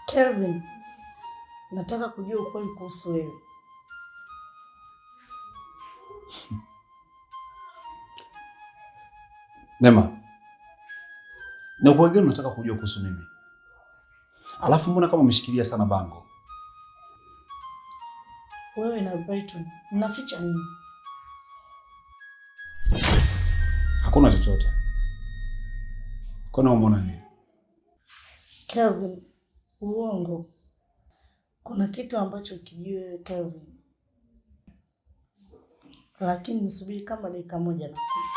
Kelvin, nataka kujua ukweli kuhusu wewe. Nema, na ukweli gani unataka kujua kuhusu mimi? Alafu mbona kama umeshikilia sana bango? Wewe na Brighton mnaficha nini? Hakuna chochote. Kuna umeona nini? Kelvin, uongo. Kuna kitu ambacho ukijua wewe Kelvin. Lakini nisubiri kama dakika moja na kuja.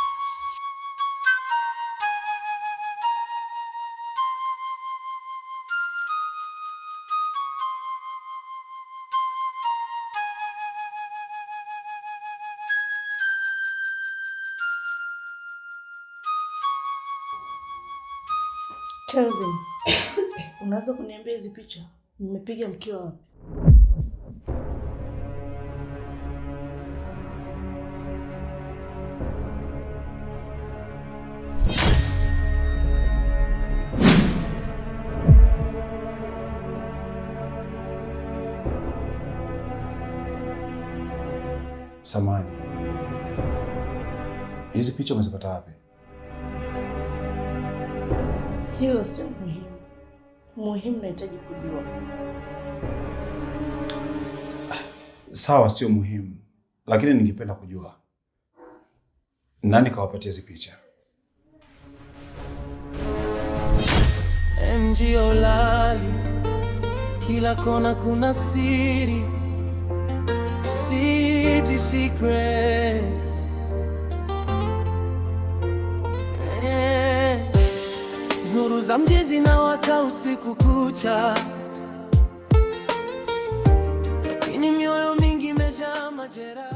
Kelvin, unaweza kuniambia hizi picha mmepiga mkiwa wapi? Samahani. Hizi picha umezipata wapi? Hilo sio muhimu. Muhimu nahitaji kujua. Sawa, sio muhimu. Lakini ningependa kujua. Nani kawapatia hizi picha? MG Olali, kila kona kuna siri. City Secrets. Nuru za mji zinawaka usiku kucha, lakini mioyo mingi imejaa majeraha.